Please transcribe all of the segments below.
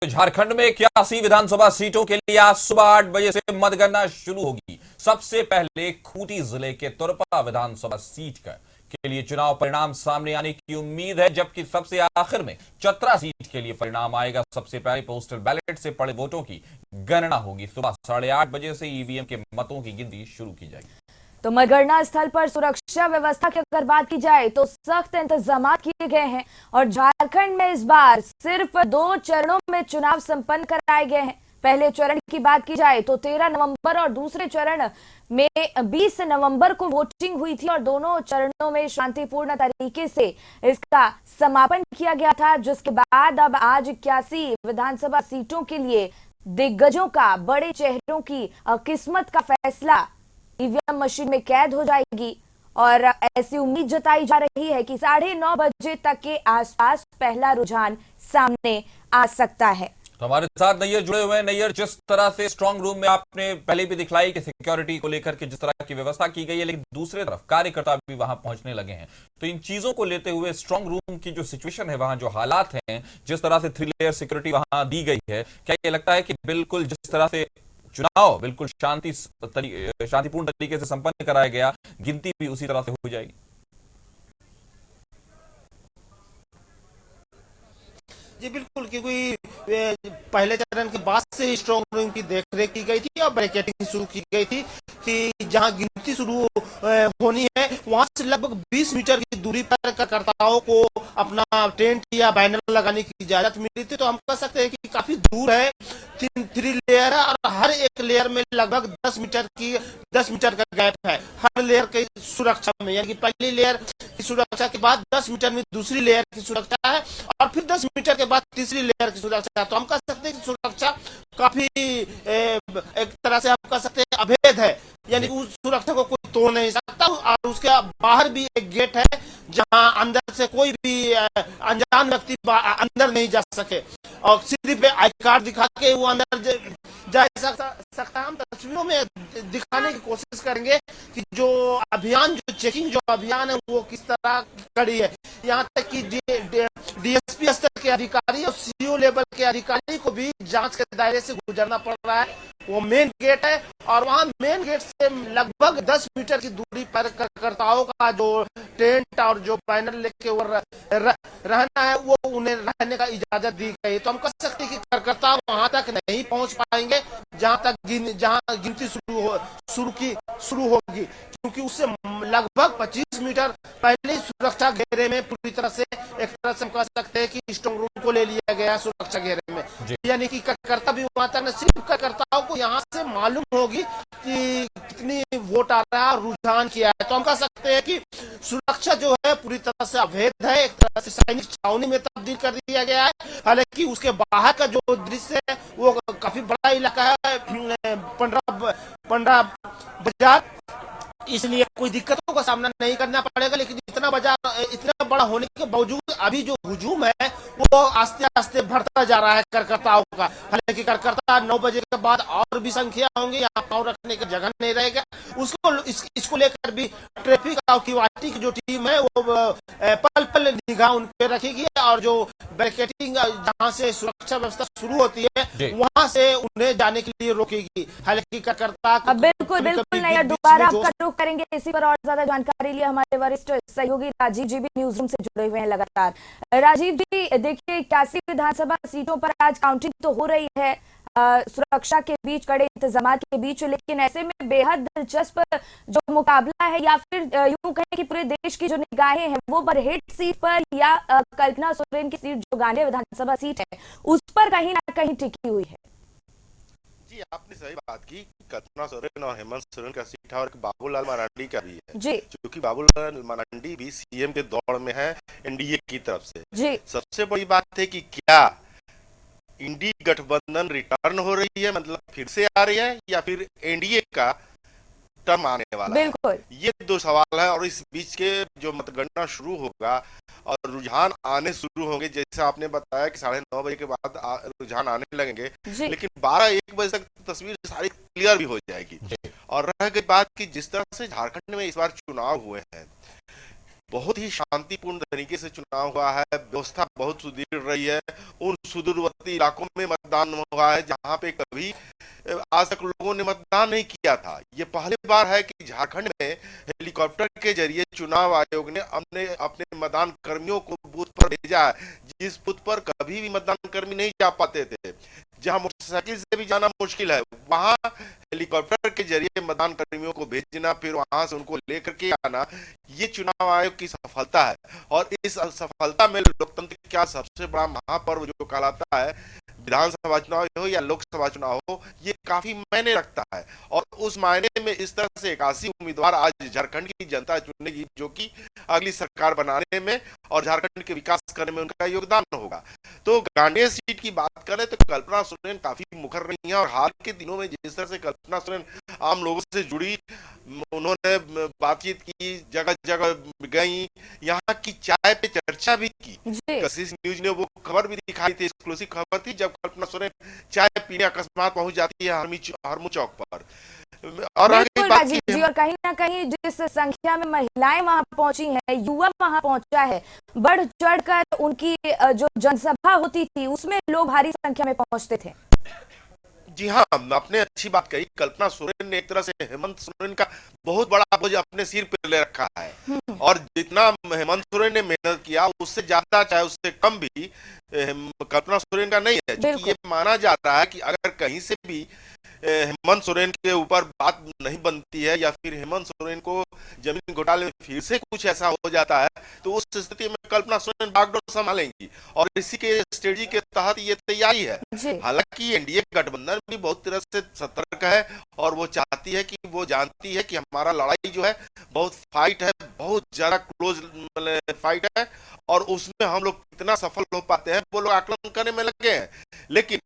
झारखंड में 81 विधानसभा सीटों के लिए आज सुबह 8 बजे से मतगणना शुरू होगी। सबसे पहले खूंटी जिले के तुरपा विधानसभा सीट के लिए चुनाव परिणाम सामने आने की उम्मीद है, जबकि सबसे आखिर में चतरा सीट के लिए परिणाम आएगा। सबसे पहले पोस्टल बैलेट से पड़े वोटों की गणना होगी। सुबह 8:30 बजे से ईवीएम के मतों की गिनती शुरू की जाएगी। तो मतगणना स्थल पर सुरक्षा व्यवस्था की अगर बात की जाए तो सख्त इंतजाम किए गए हैं और झारखंड में इस बार सिर्फ 2 चरणों में चुनाव संपन्न कराए गए हैं। पहले चरण की बात की जाए तो 13 नवंबर और दूसरे चरण में 20 नवंबर को वोटिंग हुई थी और दोनों चरणों में शांतिपूर्ण तरीके से इसका समापन किया गया था, जिसके बाद अब आज 81 विधानसभा सीटों के लिए दिग्गजों का, बड़े चेहरों की किस्मत का फैसला ईवीएम मशीन में कैद हो जाएगी और ऐसी उम्मीद जताई जा रही है कि 9:30 बजे तक के आसपास पहला रुझान सामने आ सकता है। तो हमारे साथ नैयर जुड़े हुए हैं। नैयर, जिस तरह से स्ट्रांग रूम में आपने पहले भी दिखलाई कि सिक्योरिटी को लेकर के जिस तरह की व्यवस्था की गई है, लेकिन दूसरी तरफ कार्यकर्ता भी वहां पहुंचने लगे हैं, तो इन चीजों को लेते हुए स्ट्रांग रूम की जो सिचुएशन है, वहां जो हालात हैं, जिस तरह से 3 लेयर सिक्योरिटी वहां दी गई है, क्या ये लगता है कि बिल्कुल जिस तरह से चुनाव बिल्कुल शांतिपूर्ण तरीके से संपन्न कराया गया, गिनती भी उसी तरह से हो जाएगी? जी बिल्कुल, क्योंकि पहले चरण के बाद से स्ट्रांग रूम की देखरेख की गई थी और बैरिकेडिंग शुरू की गई थी कि जहां गिनती शुरू होनी है वहां से लगभग 20 मीटर की दूरी पर कार्यकर्ताओं को अपना टेंट या बैनर लगाने की इजाजत मिली थी। तो हम कह सकते हैं कि काफी दूर है, 3 लेयर है और हर एक लेयर में लगभग 10 मीटर का गैप है हर लेयर की सुरक्षा में। यानी कि पहली लेयर की सुरक्षा के बाद 10 मीटर में दूसरी लेयर की सुरक्षा है और फिर 10 मीटर के बाद तीसरी लेयर की सुरक्षा है। तो हम कह सकते हैं कि सुरक्षा काफी एक तरह से हम कह सकते हैं अभेद है, यानी कि उस सुरक्षा को कोई तोड़ नहीं सकता। और उसके बाहर भी एक गेट है जहां अंदर से कोई भी अनजान व्यक्ति अंदर नहीं जा सके और सिर्फ आई कार्ड दिखा के वो अंदर जा सकता। हम तस्वीरों में दिखाने की कोशिश करेंगे कि जो अभियान, जो चेकिंग जो अभियान है वो किस तरह कड़ी है। यहाँ तक कि डीएसपी स्तर के अधिकारी और सीओ लेवल के अधिकारी को भी जांच के दायरे से गुजरना पड़ रहा है। वो मेन गेट है और वहाँ मेन गेट से लगभग 10 मीटर की दूरी पर कार्यकर्ताओं का जो टेंट और जो बैनर लेके वो रहना है, वो उन्हें रहने का इजाजत दी गई। तो हम कह सकते हैं कि कार्यकर्ता वहां तक नहीं पहुंच पाएंगे जहां गिनती शुरू होगी, क्योंकि उससे लगभग 25 मीटर पहले सुरक्षा घेरे में पूरी तरह से एक तरह से हम कह सकते हैं कि स्ट्रांग रूम को ले लिया गया सुरक्षा घेरे में। यानी कि कार्यकर्ता भी वहां तक, न सिर्फ कार्यकर्ताओं को यहाँ से मालूम होगी कि कितनी वोट आ रहा है, रुझान किया है। तो हम कह सकते हैं कि सुरक्षा जो है पूरी तरह से अभेद है, एक तरह से सैनिक छावनी में तब्दील कर दिया गया है। हालांकि उसके बाहर का जो दृश्य है वो काफी बड़ा इलाका है, पंडरा बाजार, इसलिए कोई दिक्कतों का सामना नहीं करना पड़ेगा। लेकिन इतना बड़ा होने के बावजूद अभी जो हुजूम है वो आस्ते आस्ते बढ़ता जा रहा है कार्यकर्ताओं का। हालांकि कार्यकर्ता 9 बजे के बाद और भी संख्या होंगे, यहाँ पाँव रखने की जगह नहीं रहेगा। इसको लेकर भी ट्रैफिक की जो टीम है वो पल निगाह उन पे रखेगी और जो बैरिकेडिंग जहाँ से सुरक्षा व्यवस्था शुरू होती है वहां से उन्हें जाने के लिए रोकेगी। हालांकि कार्यकर्ता बिल्कुल नैयर, दोबारा आपका रुख करेंगे इसी पर और ज्यादा जानकारी लिए हमारे वरिष्ठ सहयोगी राजीव जी भी न्यूज रूम से जुड़े हुए हैं लगातार। राजीव जी, देखिए 81 विधानसभा सीटों पर आज काउंटिंग तो हो रही है सुरक्षा के बीच, कड़े इंतजाम के बीच, लेकिन ऐसे में बेहद दिलचस्प जो मुकाबला है, या फिर यूं कहें कि पूरे देश की जो निगाहें हैं वो बरहेट सीट पर या कल्पना सोरेन की सीट जो गांधी विधानसभा सीट है उस पर कहीं ना कहीं टिकी हुई है। जी, आपने सही बात की। कल्पना सोरेन और हेमंत सोरेन का सीट है और बाबूलाल मरांडी का भी है जी, क्योंकि बाबूलाल मरांडी भी सीएम के दौड़ में है एनडीए की तरफ से जी। सबसे बड़ी बात है कि क्या इंडी गठबंधन रिटर्न हो रही है, मतलब फिर से आ रही है, या फिर एनडीए का टर्म आने वाला है? ये 2 सवाल है और इस बीच के जो मतगणना शुरू होगा और रुझान आने शुरू होंगे, जैसे आपने बताया कि 9:30 बजे के बाद रुझान आने लगेंगे, लेकिन 12-1 बजे तक तस्वीर सारी क्लियर भी हो जाएगी। और रह गई बात कि जिस तरह से झारखंड में इस बार चुनाव हुए हैं, बहुत ही शांतिपूर्ण तरीके से चुनाव हुआ है, व्यवस्था बहुत सुदृढ़ रही है। उन सुदूरवर्ती इलाकों में मतदान हुआ है जहां पे कभी आज तक लोगों ने मतदान नहीं किया था। ये पहली बार है कि झारखंड में हेलीकॉप्टर के जरिए चुनाव आयोग ने अपने मतदान कर्मियों को बूथ पर भेजा है, जिस बूथ पर कभी भी मतदान कर्मी नहीं जा पाते थे, जहां मोटरसाइकिल से भी जाना मुश्किल है, वहां हेलीकॉप्टर के जरिए मतदान कर्मियों को भेजना, फिर वहां से उनको लेकर के आना, ये चुनाव आयोग की सफलता है। और इस सफलता में लोकतंत्र का सबसे बड़ा महापर्व जो कहलाता है, विधानसभा चुनाव हो या लोकसभा चुनाव हो, ये काफी मायने रखता है। और उस मायने में इस तरह से 81 उम्मीदवार आज झारखंड की जनता चुनेगी, जो कि अगली सरकार बनाने में और झारखंड के विकास करने में उनका योगदान होगा। तो गांडेय सीट की बात करें तो कल्पना सोरेन काफी मुखर रही हैं, और हाल के दिनों में जिस तरह से कल्पना सोरेन आम लोगों से जुड़ी, उन्होंने बातचीत की, जगह जगह गई, यहाँ की चाय पे चर्चा भी की। कशिश न्यूज ने वो खबर भी दिखाई थी, एक्सक्लूसिव खबर थी, जब कल्पना सोरेन चाय पीने अकस्मात पहुंच जाती है हरमू चौक पर। और राजीव जी, और कहीं ना कहीं जिस संख्या में महिलाएं वहां पहुंची हैं, युवा वहां पहुंचा है, बढ़ चढ़कर उनकी जो जनसभा होती थी उसमें लोग भारी संख्या में पहुंचते थे। जी हाँ, आपने अच्छी बात कही। कल्पना सोरेन ने एक तरह से हेमंत सोरेन का बहुत बड़ा बोझ अपने सिर पे ले रखा है, और जितना हेमंत सोरेन ने मेहनत किया उससे ज्यादा चाहे उससे कम भी कल्पना सोरेन का नहीं है। क्योंकि ये माना जा रहा है कि अगर कहीं से भी हेमंत सोरेन के ऊपर बात नहीं बनती है, या फिर हेमंत सोरेन को जमीन घोटाले में फिर से कुछ ऐसा हो जाता है, तो उस स्थिति में कल्पना सोरेन बागडोर संभालेंगी, और इसी के स्ट्रेटजी के तहत ये तैयारी है। हालांकि एनडीए गठबंधन भी बहुत तरह से सतर्क है, और वो चाहती है कि, वो जानती है कि हमारा लड़ाई जो है बहुत फाइट है, बहुत ज्यादा क्लोज फाइट है, और उसमें हम लोग कितना सफल हो पाते हैं वो लोग आकलन करने में लगे हैं। लेकिन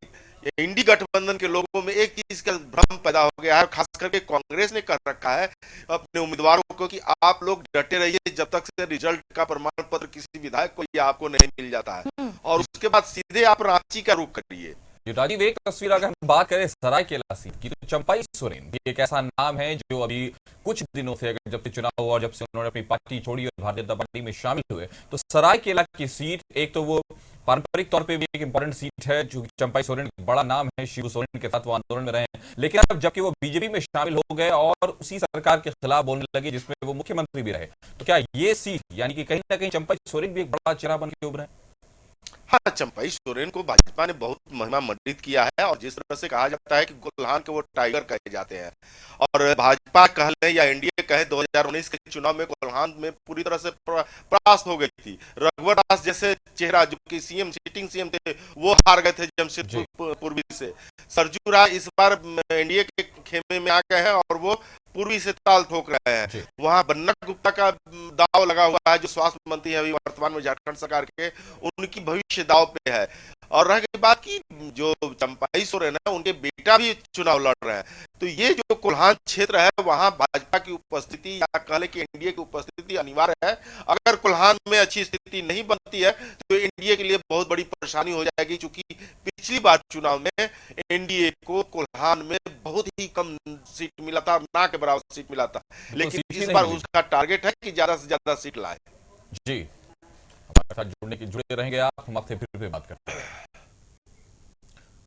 इंडी गठबंधन के लोगों में एक चीज का भ्रम पैदा हो गया है, खास करके कांग्रेस ने कर रखा है अपने उम्मीदवारों को कि आप लोग डटे रहिए जब तक से रिजल्ट का प्रमाण पत्र किसी विधायक को या आपको नहीं मिल जाता है, और उसके बाद सीधे आप रांची का रुख करिए। राजीव, एक तस्वीर अगर हम बात करें सरायकेला सीट की, तो चंपाई सोरेन एक ऐसा नाम है जो अभी कुछ दिनों से, जब से चुनाव हुआ और जब से उन्होंने अपनी पार्टी छोड़ी और भारतीय जनता पार्टी में शामिल हुए, तो सरायकेला की सीट एक तो वो पारंपरिक तौर पे भी एक इंपॉर्टेंट सीट है, जो चंपाई सोरेन बड़ा नाम है, शिबू सोरेन के साथ वो आंदोलन में रहे, लेकिन अब जबकि वो बीजेपी में शामिल हो गए और उसी सरकार के खिलाफ बोलने लगे जिसमें वो मुख्यमंत्री भी रहे, तो क्या ये सीट यानी कि कहीं ना कहीं चंपाई सोरेन भी एक बड़ा चेहरा बन के उभरे? हाँ, चंपाई सोरेन को भाजपा ने बहुत महिमा मंडित किया है, और जिस तरह से कहा जाता है कि कोल्हान के वो टाइगर कहे जाते हैं, और भाजपा कह ले या एनडीए कहे, 2019 के चुनाव में कोल्हान में पूरी तरह से परास्त हो गई थी। रघुवर दास जैसे चेहरा जो कि सिटिंग सीएम थे, वो हार गए थे जमशेदपुर पूर्वी से। सरजू राय इस बार एनडीए के खेमे में आ गए हैं, और वो पूर्वी से ताल ठोक रहे हैं। वहां बन्ना गुप्ता का दाव लगा हुआ है, जो स्वास्थ्य मंत्री है अभी वर्तमान में झारखंड सरकार के, उनकी भविष्य दाव पे है। और रह गई बात की जो चंपाई सोरेन है, उनके बेटा भी चुनाव लड़ रहे हैं, तो ये जो कोल्हान क्षेत्र है, वहां भाजपा की उपस्थिति या कहले कि एनडीए की उपस्थिति अनिवार्य है। अगर कोल्हान में अच्छी स्थिति नहीं बनती है तो एनडीए के लिए बहुत बड़ी परेशानी हो जाएगी, क्योंकि पिछली बार चुनाव में एनडीए को कोल्हान में बहुत ही कम सीट मिला था, ना के बराबर सीट मिला था, लेकिन इस बार उसका टारगेट है कि ज्यादा से ज्यादा सीट लाए। जी, हमारे साथ जुड़े रहेंगे आप, हम आपसे फिर बात करते हैं।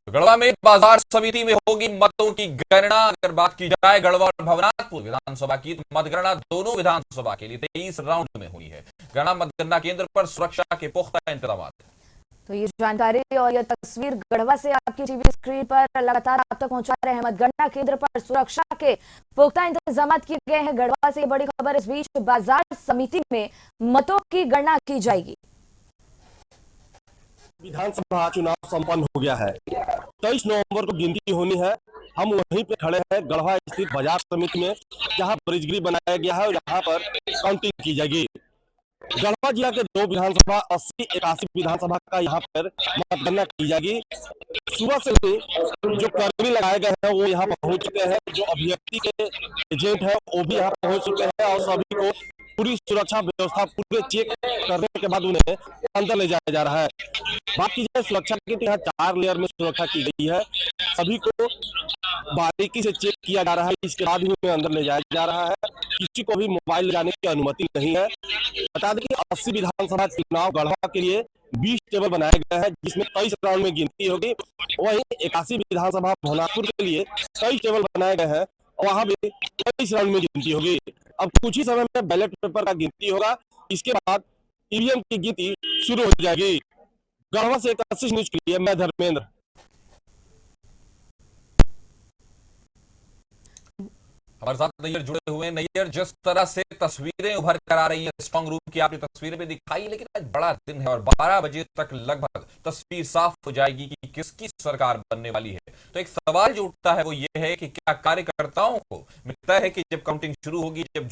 गढ़वा में बाजार समिति में होगी मतों की गणना। अगर बात की जाए गढ़वा और भवनाथपुर विधानसभा की, तो मतगणना दोनों विधानसभा के लिए 23 राउंड में हुई है। गणना मतगणना केंद्र पर सुरक्षा के पुख्ता इंतजाम। तो ये जानकारी और ये तस्वीर गढ़वा से आपकी टीवी स्क्रीन पर लगातार आप तक पहुंचा रहे हैं। मतगणना केंद्र पर सुरक्षा के पुख्ता इंतजाम किए गए हैं। गढ़वा से ये बड़ी खबर। इस बीच बाजार समिति में मतों की गणना की जाएगी। विधानसभा चुनाव संपन्न हो गया है। 23 नवंबर को गिनती होनी है। हम वहीं पे खड़े हैं गढ़वा स्थित बाजार समिति में, जहां ब्रिजगिरी बनाया गया है और यहाँ पर काउंटिंग की जाएगी। गढ़वा जिला के 2 विधानसभा 80-81 विधानसभा का यहाँ पर मतगणना की जाएगी। सुबह से ही जो कर्मी लगाए गए हैं वो यहाँ पहुंच चुके हैं, जो अभ्यर्थी के एजेंट है वो भी यहाँ पहुंच चुके हैं और सभी को पूरी सुरक्षा व्यवस्था पूरे चेक करने के बाद उन्हें अंदर ले जाया जा रहा है। बात की जाए सुरक्षा की, तो यहाँ 4 लेयर में सुरक्षा की गई है। सभी को बारीकी से चेक किया जा रहा है, इसके बाद ही उन्हें अंदर ले जाया जा रहा है। किसी को भी मोबाइल ले जाने की अनुमति नहीं है। बता दें कि 80 विधानसभा चुनाव गढ़वा के लिए 20 टेबल बनाए गए हैं, जिसमें 23 राउंड में गिनती होगी। वहीं 81 विधानसभा भवनापुर के लिए 23 टेबल बनाए गए हैं, वहां भी 23 राउंड में गिनती होगी। अब कुछ ही समय में बैलेट पेपर का गिनती होगा, इसके बाद ईवीएम की गिनती शुरू हो जाएगी। गढ़वा से 81 न्यूज के लिए मैं धर्मेंद्र। हमारे साथ नैयर जुड़े हुए हैं। नैयर, जिस तरह से तस्वीरें उभर कर आ रही हैं स्ट्रांग रूम की, आपने तस्वीरें भी दिखाई, लेकिन आज बड़ा दिन है और 12 बजे तक लगभग तस्वीर साफ हो जाएगी कि किसकी सरकार बनने वाली है। तो एक सवाल जो उठता है वो ये है कि क्या कार्यकर्ताओं को मिलता है कि जब काउंटिंग शुरू होगी, जब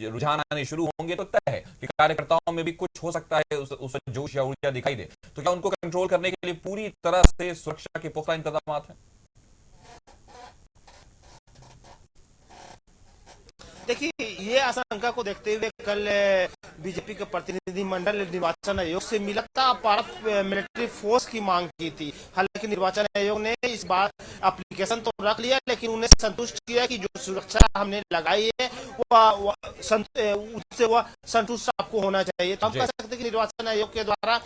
रुझान आने शुरू होंगे, तो तय है कि कार्यकर्ताओं में भी कुछ हो सकता है, उस जोश या ऊर्जा दिखाई दे, तो क्या उनको कंट्रोल करने के लिए पूरी तरह से सुरक्षा के पुख्ता इंतजाम हैं? देखिए, ये आशंका को देखते हुए कल बीजेपी के प्रतिनिधि मंडल निर्वाचन आयोग से मिला था, पारा मिलिट्री फोर्स की मांग की थी। हालांकि निर्वाचन आयोग ने इस बार एप्लीकेशन तो रख लिया, लेकिन उन्हें संतुष्ट किया कि जो सुरक्षा हमने लगाई है उससे वह संतुष्ट आपको होना चाहिए। तो हम कह सकते हैं कि निर्वाचन आयोग के द्वारा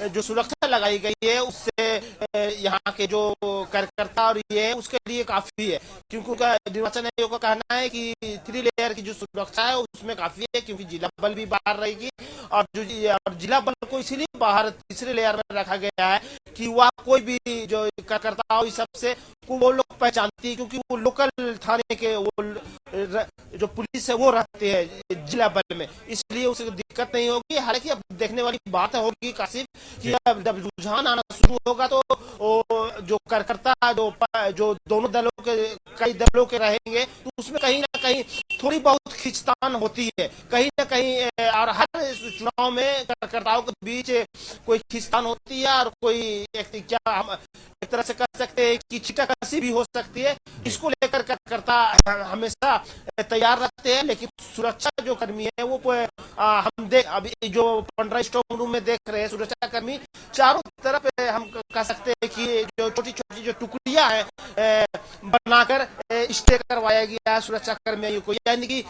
जो सुरक्षा लगाई गई है उससे यहाँ के जो कार्यकर्ता और ये है उसके लिए काफी है, क्योंकि उनका निर्वाचन आयोग का कहना है कि 3 लेयर की जो सुरक्षा है उसमें काफी है, क्योंकि जिला बल भी बाहर रहेगी और जिला बल को इसीलिए बाहर तीसरे लेयर में रखा गया है कि वह कोई भी जो कार्यकर्ता हो इस सबसे वो लोग पहचानती है, क्योंकि वो लोकल थाने के वो जो पुलिस है वो रहते हैं जिला बल में, इसलिए उसे दिक्कत नहीं होगी। हालांकि अब देखने वाली बात होगी कासिफ कि अब जब रुझान आना शुरू होगा तो जो कार्यकर्ता जो दोनों दलों के कई दलों के रहेंगे, तो उसमें कहीं ना कहीं थोड़ी बहुत खींचतान होती है, कहीं ना कहीं, और हर चुनाव में कार्यकर्ताओं के बीच कोई खींचतान होती है और कोई क्या हम एक तरह से कह सकते हैं कि छींटाकशी भी हो सकती है। इसको लेकर कार्यकर्ता हमेशा तैयार रहते हैं, लेकिन सुरक्षा जो कर्मी है वो हम अभी जो 15 स्ट्रांग रूम में देख रहे हैं सुरक्षा कर्मी चारों तरफ हम कह सकते हैं कि जो छोटी छोटी जो टुकड़ियां हैं बनाकर स्टे करवाया गया है सुरक्षा कर्मियों को, यानी कि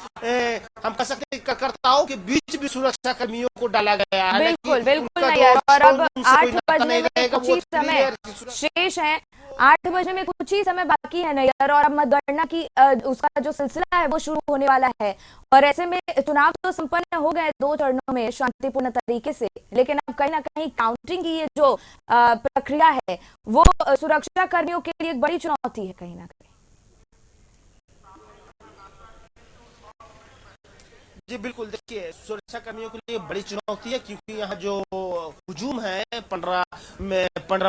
हम कह सकते हैं कार्यकर्ताओं के बीच भी सुरक्षा कर्मियों को डाला गया है। बिल्कुल बिल्कुल नहीं, और अब 8 बजने में कुछ ही समय शेष है, 8 बजे में कुछ ही समय बाकी है नैयर, और अब मतगणना की उसका जो सिलसिला है वो शुरू होने वाला है। और ऐसे में चुनाव तो संपन्न हो गए 2 चरणों में शांतिपूर्ण तरीके से, लेकिन अब कहीं ना कहीं काउंटिंग की ये जो प्रक्रिया है वो सुरक्षा कर्मियों के लिए एक बड़ी चुनौती है कहीं ना कहीं। जी बिल्कुल, देखिए सुरक्षा कर्मियों के लिए बड़ी चुनौती है, क्योंकि यहाँ जो हुजूम है 15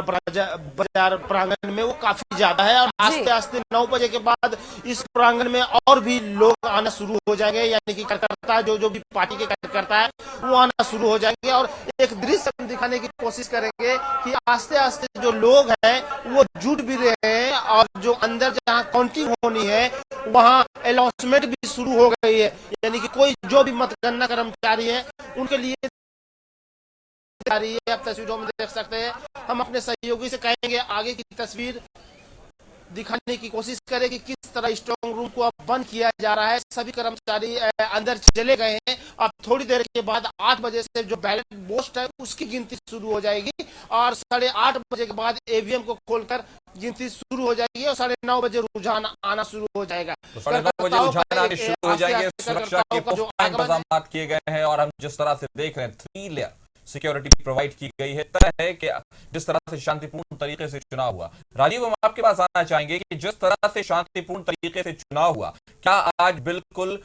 बाजार प्रांगण में वो काफी ज्यादा है, और आस्ते आस्ते 9 बजे के बाद इस प्रांगण में और भी लोग आना शुरू हो जाएंगे, यानी कि कार्यकर्ता जो भी पार्टी के कार्यकर्ता है वो आना शुरू हो जाएंगे। और एक दृश्य हम दिखाने की कोशिश करेंगे कि आस्ते आस्ते जो लोग हैं वो जुट भी रहे हैं, और जो अंदर जहाँ काउंटिंग होनी है वहाँ अनाउंसमेंट भी शुरू हो गई है, यानी कि कोई जो भी मतगणना कर्मचारी है उनके लिए आ रही है। आप तस्वीरों में देख सकते हैं, हम अपने सहयोगी से कहेंगे आगे की तस्वीर दिखाने की कोशिश करें कि किस तरह स्ट्रांग रूम को अब बंद किया जा रहा है। सभी कर्मचारी अंदर चले गए हैं। अब थोड़ी देर के बाद 8 बजे से जो बैलेट पोस्ट है उसकी गिनती शुरू हो जाएगी, और 8:30 बजे के बाद ईवीएम को खोलकर गिनती शुरू हो जाएगी, और 9:30 बजे रुझान आना शुरू हो जाएगा। तो 9:30 बजे रुझान आने शुरू हो जाएंगे। सुरक्षा के पुख्ता इंतजाम किए गए हैं, और हम जिस तरह से देख रहे हैं 3 लेयर सिक्योरिटी प्रोवाइड की गई है। तय है कि जिस तरह से शांतिपूर्ण तरीके से चुनाव हुआ, राजीव हम आपके पास आना चाहेंगे कि जिस तरह से शांतिपूर्ण तरीके से चुनाव हुआ, क्या आज बिल्कुल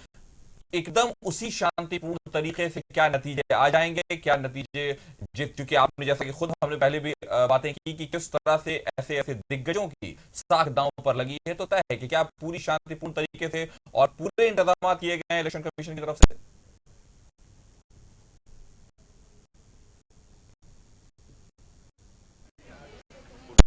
एकदम उसी शांतिपूर्ण तरीके से क्या नतीजे आ जाएंगे? क्या नतीजे, क्योंकि आपने जैसा कि खुद हमने पहले भी बातें की कि किस तरह से ऐसे दिग्गजों की साख दांव पर लगी है, तो तय है कि क्या पूरी शांतिपूर्ण तरीके से और पूरे इंतजाम किए गए हैं इलेक्शन कमीशन की तरफ से?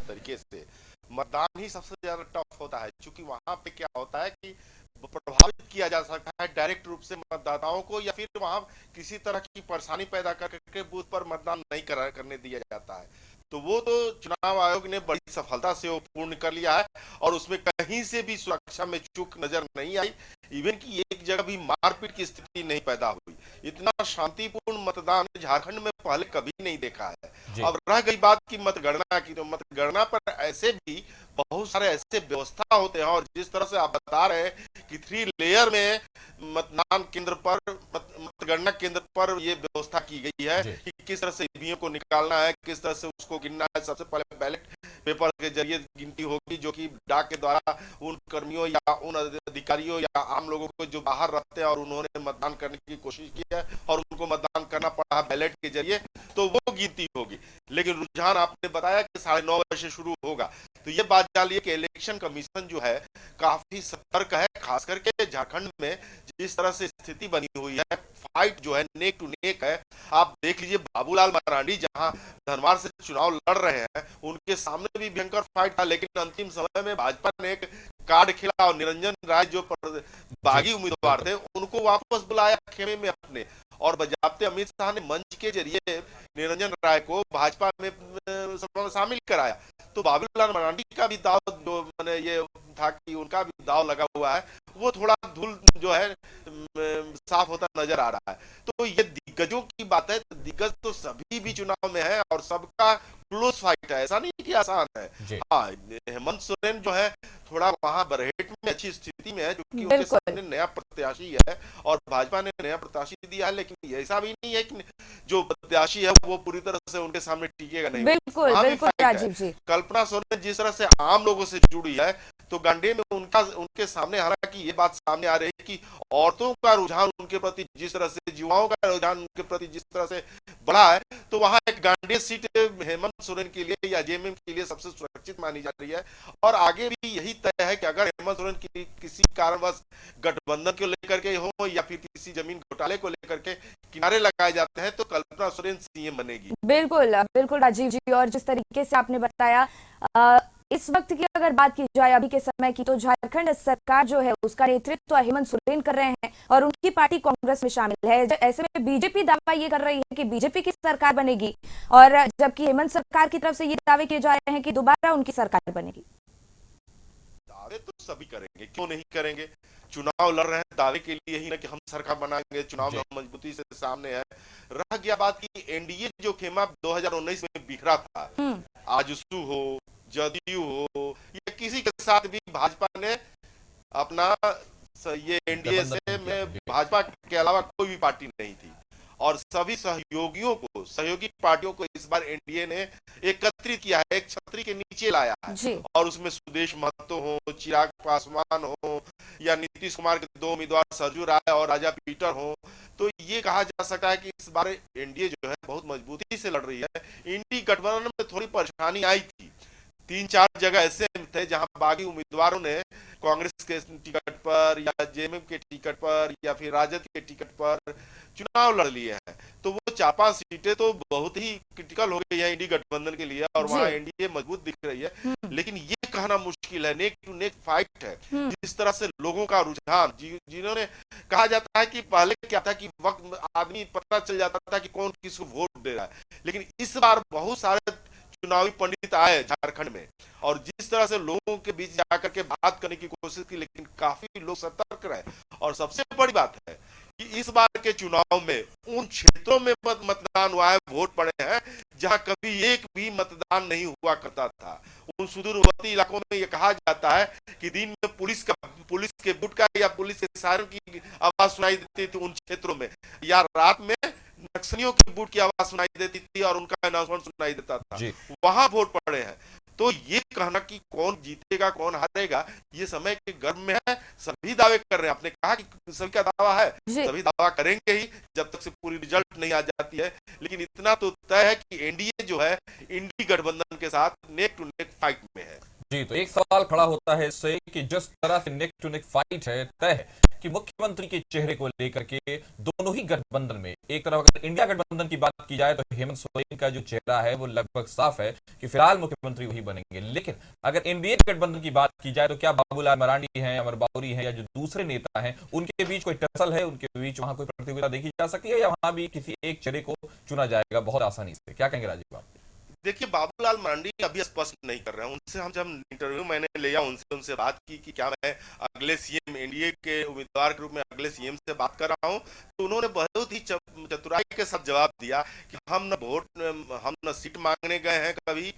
तरीके से मतदान ही सबसे ज्यादा टफ होता है, क्योंकि वहां पे क्या होता है कि प्रभावित किया जा सकता है डायरेक्ट रूप से मतदाताओं को, या फिर वहां किसी तरह की परेशानी पैदा करके बूथ पर मतदान नहीं करने दिया जाता है। तो वो तो चुनाव आयोग ने बड़ी सफलता से वो पूर्ण कर लिया है और उसमें कहीं से भी सुरक्षा में चूक नजर नहीं आई। इवन की एक जगह भी मारपीट की स्थिति नहीं पैदा हुई। इतना शांतिपूर्ण मतदान झारखंड में पहले कभी नहीं देखा है। अब रह गई बात की मतगणना की, तो मतगणना पर ऐसे भी बहुत सारे ऐसे व्यवस्था होते हैं और जिस तरह से आप बता रहे हैं कि 3 लेयर में मतदान केंद्र पर मतगणना केंद्र पर ये व्यवस्था की गई है कि किस तरह से ईवीएम को निकालना है, किस तरह से उसको गिनना है। सबसे पहले बैलेट पेपर के जरिए गिनती होगी, जो कि डाक के द्वारा उन कर्मियों या उन अधिकारियों या आम लोगों को जो बाहर रहते हैं और उन्होंने मतदान करने की कोशिश की है और उनको मतदान करना पड़ा बैलेट के जरिए, तो वो गिनती होगी। लेकिन रुझान आपने बताया कि 9:30 बजे शुरू होगा, तो ये बात जान ली कि इलेक्शन कमीशन जो है काफी सतर्क है। खास करके झारखंड में जिस तरह से स्थिति बनी हुई है, फाइट जो है नेक टू नेक है। आप देख लीजिए बाबूलाल मरांडी जहां धनवार से चुनाव लड़ रहे हैं, उनके सामने भी भयंकर फाइट था, लेकिन अंतिम समय में भाजपा ने एक कार्ड खेला और निरंजन राय जो बागी उम्मीदवार थे उनको वापस बुलाया खेमे में अपने, और बजाबते अमित शाह ने मंच के जरिए निरंजन राय को भाजपा में शामिल कराया। तो बाबूलाल मरांडी का भी दाव जो मैंने ये था कि उनका भी दाव लगा हुआ है, वो थोड़ा धूल जो है साफ होता नजर आ रहा है। तो ये दिग्गजों की बात है, दिग्गज तो सभी भी चुनाव में है और सबका क्लोज फाइट है, ऐसा नहीं कि आसान है। हाँ, हेमंत सोरेन जो है थोड़ा वहां बरहेट में अच्छी स्थिति में है, क्योंकि उनके सामने नया प्रत्याशी है और भाजपा ने नया प्रत्याशी दिया है, लेकिन ऐसा भी नहीं है कि जो प्रत्याशी है वो पूरी तरह से उनके सामने टिकेगा नहीं। बिल्कुल बिल्कुल राजीव जी। कल्पना सोरेन जिस तरह से आम लोगों से जुड़ी है, तो गंडे में उनके सामने, हालांकि ये बात सामने आ रही है कि औरतों का रुझान उनके प्रति जिस तरह से, युवाओं का रुझान उनके प्रति जिस तरह से बढ़ा है, तो वहां एक गांडे सीट हेमंत सोरेन के लिए या जेएमएम के लिए सबसे सुरक्षित मानी जा रही है। और आगे भी यही तय है कि अगर हेमंत सोरेन की किसी कारणवश गठबंधन को लेकर के हो या फिर किसी जमीन घोटाले को लेकर के किनारे लगाए जाते हैं, तो कल्पना सोरेन सीएम बनेगी। बिल्कुल बिल्कुल राजीव जी। और जिस तरीके से आपने बताया, इस वक्त की अगर बात की जाए अभी के समय की, तो झारखंड सरकार जो है उसका नेतृत्व हेमंत सोरेन कर रहे हैं और उनकी पार्टी कांग्रेस में शामिल है। ऐसे में बीजेपी दावा ये कर रही है कि बीजेपी की सरकार बनेगी, और जबकि हेमंत सरकार की तरफ से ये दावे किए जा रहे हैं कि दोबारा उनकी सरकार बनेगी। दावे तो सभी करेंगे, क्यों नहीं करेंगे। चुनाव लड़ रहे हैं दावे के लिए ही ना कि हम सरकार बनाएंगे, चुनाव में हम मजबूती से सामने है। रह गया बात की एनडीए जो खेमा 2019 में बिखरा था, आजसू हो, जदयू हो, या किसी के साथ भी भाजपा ने अपना ये एनडीए से में भाजपा के अलावा कोई भी पार्टी नहीं थी, और सभी सहयोगियों को, सहयोगी पार्टियों को इस बार एनडीए ने एकत्रित किया है, एक छतरी के नीचे लाया है। और उसमें सुदेश महतो हो, चिराग पासवान हो, या नीतीश कुमार के 2 उम्मीदवार सरजू राय और राजा पीटर हो, तो ये कहा जा सकता है कि इस बार एनडीए जो है बहुत मजबूती से लड़ रही है। इंडी गठबंधन में थोड़ी परेशानी आई थी, 3-4 जगह ऐसे थे जहां बागी उम्मीदवारों ने कांग्रेस के टिकट पर या जेएमएम के टिकट पर या फिर राजद के टिकट पर चुनाव लड़ लिए हैं। तो वो 4-5 सीटें तो बहुत ही क्रिटिकल हो गई है इंडी गठबंधन के लिए, और वहां एनडीए मजबूत दिख रही है। लेकिन ये कहना मुश्किल है, नेक टू नेक फाइट है। जिस तरह से लोगों का रुझान, जिन्होंने कहा जाता है कि पहले क्या था कि वक्त आदमी पता चल जाता था कि कौन किसको वोट दे रहा है, लेकिन इस बार बहुत सारे चुनावी पंडित आए झारखंड में, और जिस तरह से लोगों के बीच जाकर के बात करने की कोशिश की, लेकिन काफी लोग सतर्क रहे। और सबसे बड़ी बात है कि इस बार के चुनाव में उन क्षेत्रों में मतदान हुआ है, वोट पड़े हैं जहां कभी एक भी मतदान नहीं हुआ करता था। उन सुदूरवर्ती इलाकों में ये कहा जाता है कि दिन में पुलिस के बुट का या पुलिस के सायरन की आवाज सुनाई देती थी उन क्षेत्रों में, या रात में नक्सलियों की बूट की आवाज सुनाई देती थी और उनका अनाउंसमेंट सुनाई देता था। वहां वोट पड़े हैं। तो ये कहना कि कौन जीतेगा कौन हारेगा, ये समय के गर्भ में है। सभी दावे कर रहे हैं, आपने कहा कि सभी का दावा है, सभी दावा करेंगे ही जब तक से पूरी रिजल्ट नहीं आ जाती है। लेकिन इतना तो तय है कि एनडीए जो है इंडी गठबंधन के साथ नेक टू नेक फाइट में है। जी, तो एक सवाल खड़ा होता है इससे कि जिस तरह से नेक टू नेक फाइट है, तय है कि मुख्यमंत्री के चेहरे को लेकर के दोनों ही गठबंधन में, एक तरफ अगर इंडिया गठबंधन की बात की जाए तो हेमंत सोरेन का जो चेहरा है वो लगभग साफ है कि फिलहाल मुख्यमंत्री वही बनेंगे। लेकिन अगर एनडीए गठबंधन की बात की जाए तो क्या बाबूलाल मरांडी हैं, अमर बाउरी हैं, या जो दूसरे नेता हैं उनके बीच कोई टसल है, उनके बीच वहां कोई प्रतियोगिता देखी जा सकती है, या वहां भी किसी एक चेहरे को चुना जाएगा बहुत आसानी से? क्या कहेंगे राजीव आप? देखिए, बाबूलाल मरांडी अभी स्पष्ट नहीं कर रहे हैं। उनसे हम जब इंटरव्यू मैंने लिया, उनसे बात की कि क्या मैं अगले सीएम, एनडीए के उम्मीदवार के रूप में अगले सीएम से बात कर रहा हूं, तो उन्होंने बहुत ही चतुराई के साथ जवाब दिया कि हम न सीट मांगने गए हैं कभी,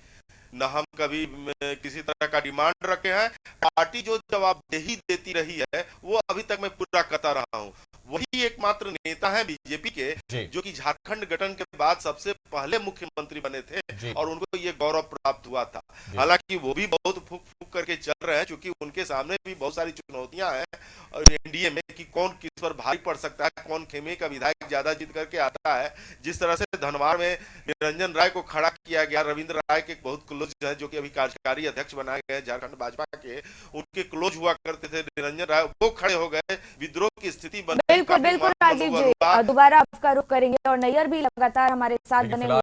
न हम कभी किसी तरह का डिमांड रखे हैं। पार्टी जो जवाबदेही देती रही है वो अभी तक मैं पूरा करता रहा हूं। वही एकमात्र नेता है बीजेपी के जो कि झारखंड गठन के बाद सबसे पहले मुख्यमंत्री बने थे और उनको ये गौरव प्राप्त हुआ था। हालांकि वो भी बहुत फूक फूक करके चल रहे हैं, क्योंकि उनके सामने भी बहुत सारी चुनौतियां हैं और एनडीए में कि कौन किस पर भारी पड़ सकता है, कौन खेमे का विधायक ज्यादा जीत करके आता है। जिस तरह से धनवार में निरंजन राय को खड़ा किया गया, रविंद्र राय के बहुत क्लोज है जो कि अभी कार्यकारी अध्यक्ष बनाए गए झारखंड भाजपा के, उनके क्लोज हुआ करते थे निरंजन राय, वो खड़े हो गए, विद्रोह की स्थिति बन। बिल्कुल बिल्कुल राजीव जी, दोबारा आपका रुख करेंगे और नैयर भी लगातार हमारे साथ बने हुए